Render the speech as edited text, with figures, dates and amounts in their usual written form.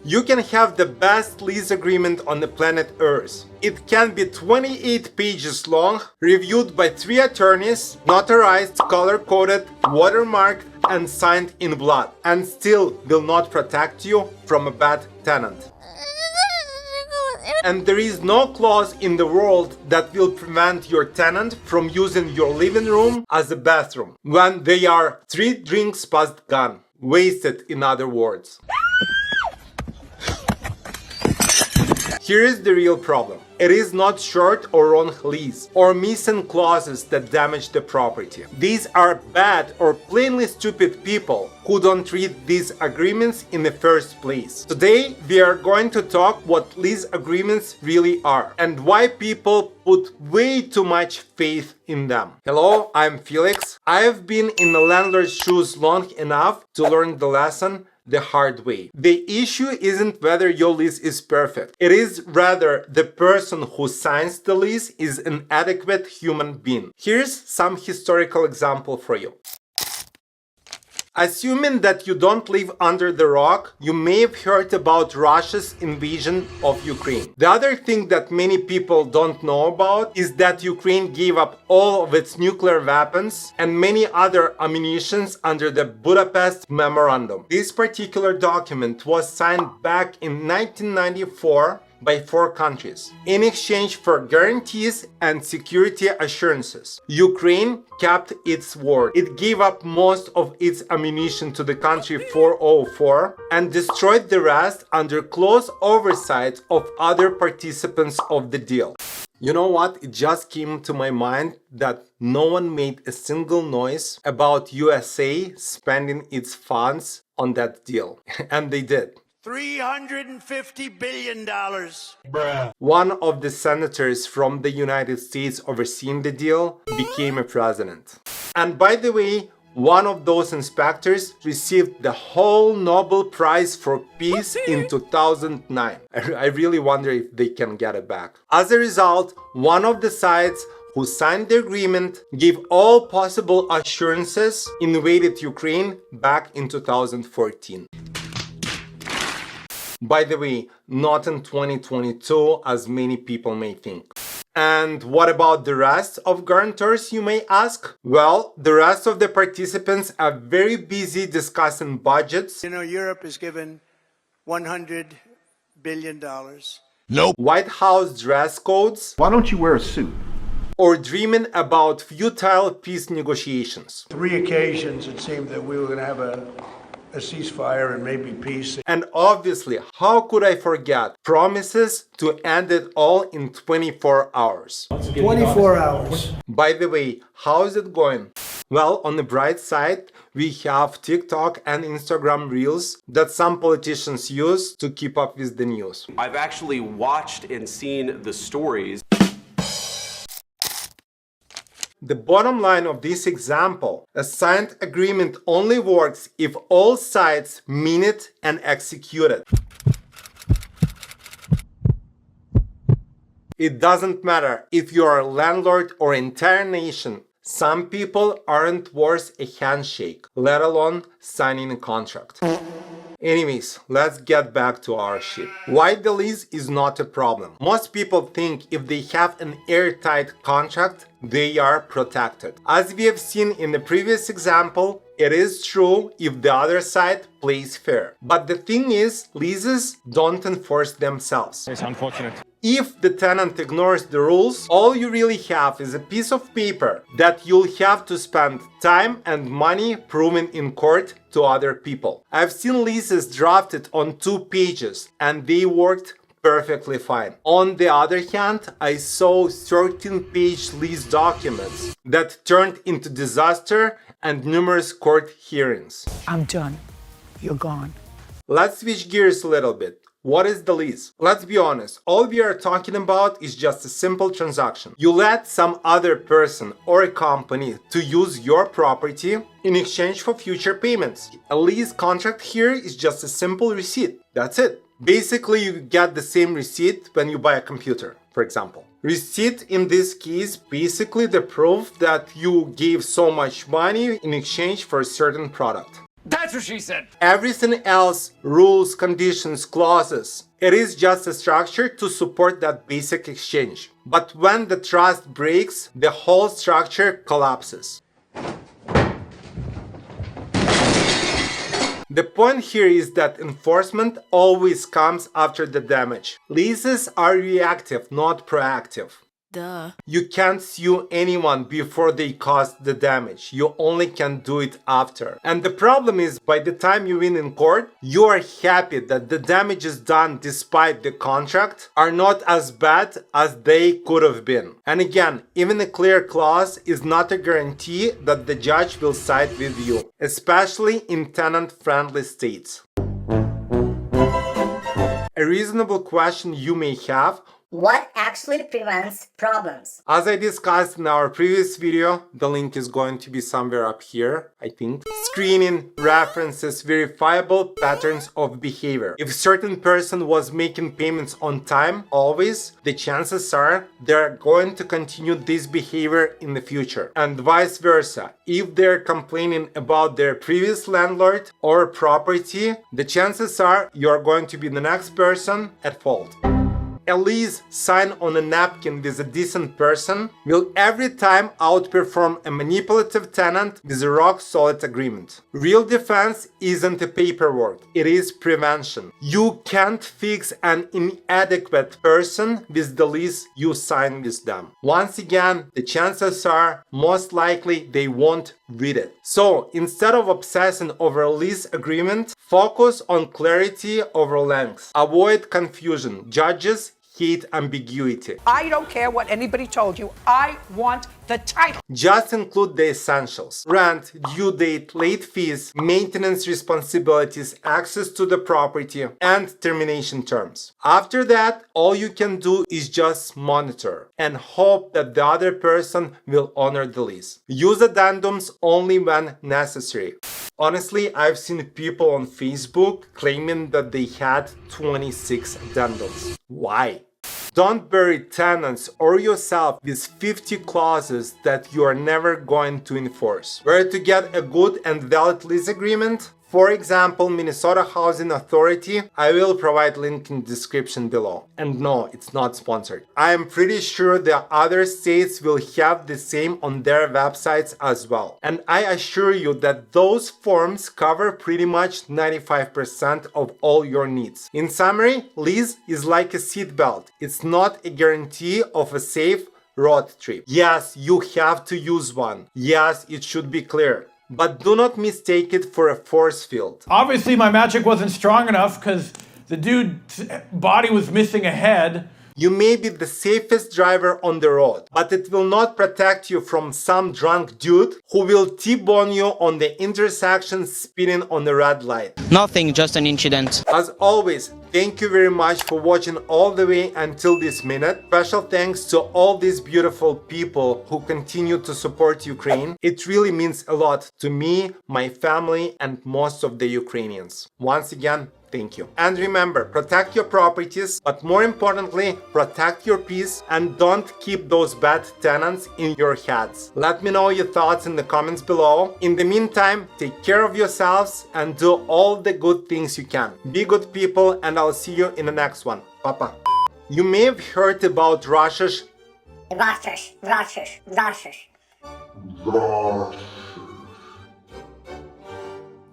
You can have the best lease agreement on the planet Earth. It can be 28 pages long, reviewed by 3 attorneys, notarized, color-coded, watermarked, and signed in blood, and still will not protect you from a bad tenant. And there is no clause in the world that will prevent your tenant from using your living room as a bathroom when they are 3 drinks past gone. Wasted, in other words. Here is the real problem. It is not short or wrong lease or missing clauses that damage the property. These are bad or plainly stupid people who don't read these agreements in the first place. Today we are going to talk what lease agreements really are and why people put way too much faith in them. Hello, I'm Felix. I have been in the landlord's shoes long enough to learn the lesson the hard way. The issue isn't whether your lease is perfect. It is rather the person who signs the lease is an adequate human being. Here's some historical example for you. Assuming that you don't live under the rock, you may have heard about Russia's invasion of Ukraine. The other thing that many people don't know about is that Ukraine gave up all of its nuclear weapons and many other ammunitions under the Budapest Memorandum. This particular document was signed back in 1994 by 4 countries in exchange for guarantees and security assurances. Ukraine kept its word. It gave up most of its ammunition to the country 404 and destroyed the rest under close oversight of other participants of the deal. You know what? It just came to my mind that no one made a single noise about USA spending its funds on that deal. And they did. $350 billion. Bruh. One of the senators from the United States overseeing the deal became a president. And by the way, one of those inspectors received the whole Nobel Prize for Peace in 2009. I really wonder if they can get it back. As a result, one of the sides who signed the agreement gave all possible assurances, invaded Ukraine back in 2014. By the way, not in 2022 as many people may think. And what about the rest of guarantors, you may ask? Well, the rest of the participants are very busy discussing budgets. You know, Europe is given $100 billion. Nope. White House dress codes. Why don't you wear a suit? Or dreaming about futile peace negotiations. 3 occasions it seemed that we were going to have a ceasefire and maybe peace. And obviously, how could I forget promises to end it all in 24 hours? 24 hours. By the way, how is it going? Well, on the bright side, we have TikTok and Instagram Reels that some politicians use to keep up with the news. I've actually watched and seen the stories. The bottom line of this example, a signed agreement only works if all sides mean it and execute it. It doesn't matter if you are a landlord or entire nation. Some people aren't worth a handshake, let alone signing a contract. Anyways, let's get back to our shit. Why the lease is not a problem. Most people think if they have an airtight contract, they are protected. As we have seen in the previous example, it is true if the other side plays fair. But the thing is, leases don't enforce themselves. It's unfortunate. If the tenant ignores the rules, all you really have is a piece of paper that you'll have to spend time and money proving in court to other people. I've seen leases drafted on 2 pages and they worked perfectly fine. On the other hand, I saw 13-page lease documents that turned into disaster and numerous court hearings. I'm done. You're gone. Let's switch gears a little bit. What is the lease? Let's be honest, all we are talking about is just a simple transaction. You let some other person or a company to use your property in exchange for future payments. A lease contract here is just a simple receipt. That's it. Basically, you get the same receipt when you buy a computer, for example. Receipt in this case basically the proof that you gave so much money in exchange for a certain product. That's what she said. Everything else, rules, conditions, clauses, it is just a structure to support that basic exchange. But when the trust breaks, the whole structure collapses. The point here is that enforcement always comes after the damage. Leases are reactive, not proactive. Duh. You can't sue anyone before they caused the damage. You only can do it after. And the problem is, by the time you win in court, you are happy that the damages done despite the contract are not as bad as they could have been. And again, even a clear clause is not a guarantee that the judge will side with you, especially in tenant-friendly states. A reasonable question you may have: what actually prevents problems? as I discussed in our previous video, the link is going to be somewhere up here, I think. Screening references verifiable patterns of behavior. If a certain person was making payments on time, always, the chances are they're going to continue this behavior in the future. And vice versa. If they're complaining about their previous landlord or property, the chances are you're going to be the next person at fault. A lease signed on a napkin with a decent person will every time outperform a manipulative tenant with a rock-solid agreement. Real defense isn't a paperwork, it is prevention. You can't fix an inadequate person with the lease you sign with them. Once again, the chances are most likely they won't read it. So instead of obsessing over a lease agreement, focus on clarity over length. Avoid confusion. Judges hate ambiguity. I don't care what anybody told you. I want the title. Just include the essentials: rent, due date, late fees, maintenance responsibilities, access to the property, and termination terms. After that, all you can do is just monitor and hope that the other person will honor the lease. Use addendums only when necessary. Honestly, I've seen people on Facebook claiming that they had 26 addendums. Why? Don't bury tenants or yourself with 50 clauses that you are never going to enforce. Where to get a good and valid lease agreement? For example, Minnesota Housing Authority. I will provide link in description below. And no, it's not sponsored. I am pretty sure the other states will have the same on their websites as well. And I assure you that those forms cover pretty much 95% of all your needs. In summary, lease is like a seatbelt. It's not a guarantee of a safe road trip. Yes, you have to use one. Yes, it should be clear. But do not mistake it for a force field. Obviously, my magic wasn't strong enough because the dude's body was missing a head. You may be the safest driver on the road, but it will not protect you from some drunk dude who will T-bone you on the intersection speeding on the red light. Nothing, just an incident. As always, thank you very much for watching all the way until this minute. Special thanks to all these beautiful people who continue to support Ukraine. It really means a lot to me, my family, and most of the Ukrainians. Once again, thank you. And remember, protect your properties, but more importantly, protect your peace and don't keep those bad tenants in your heads. Let me know your thoughts in the comments below. In the meantime, take care of yourselves and do all the good things you can. Be good people, and I'll see you in the next one. Papa. You may have heard about Russia's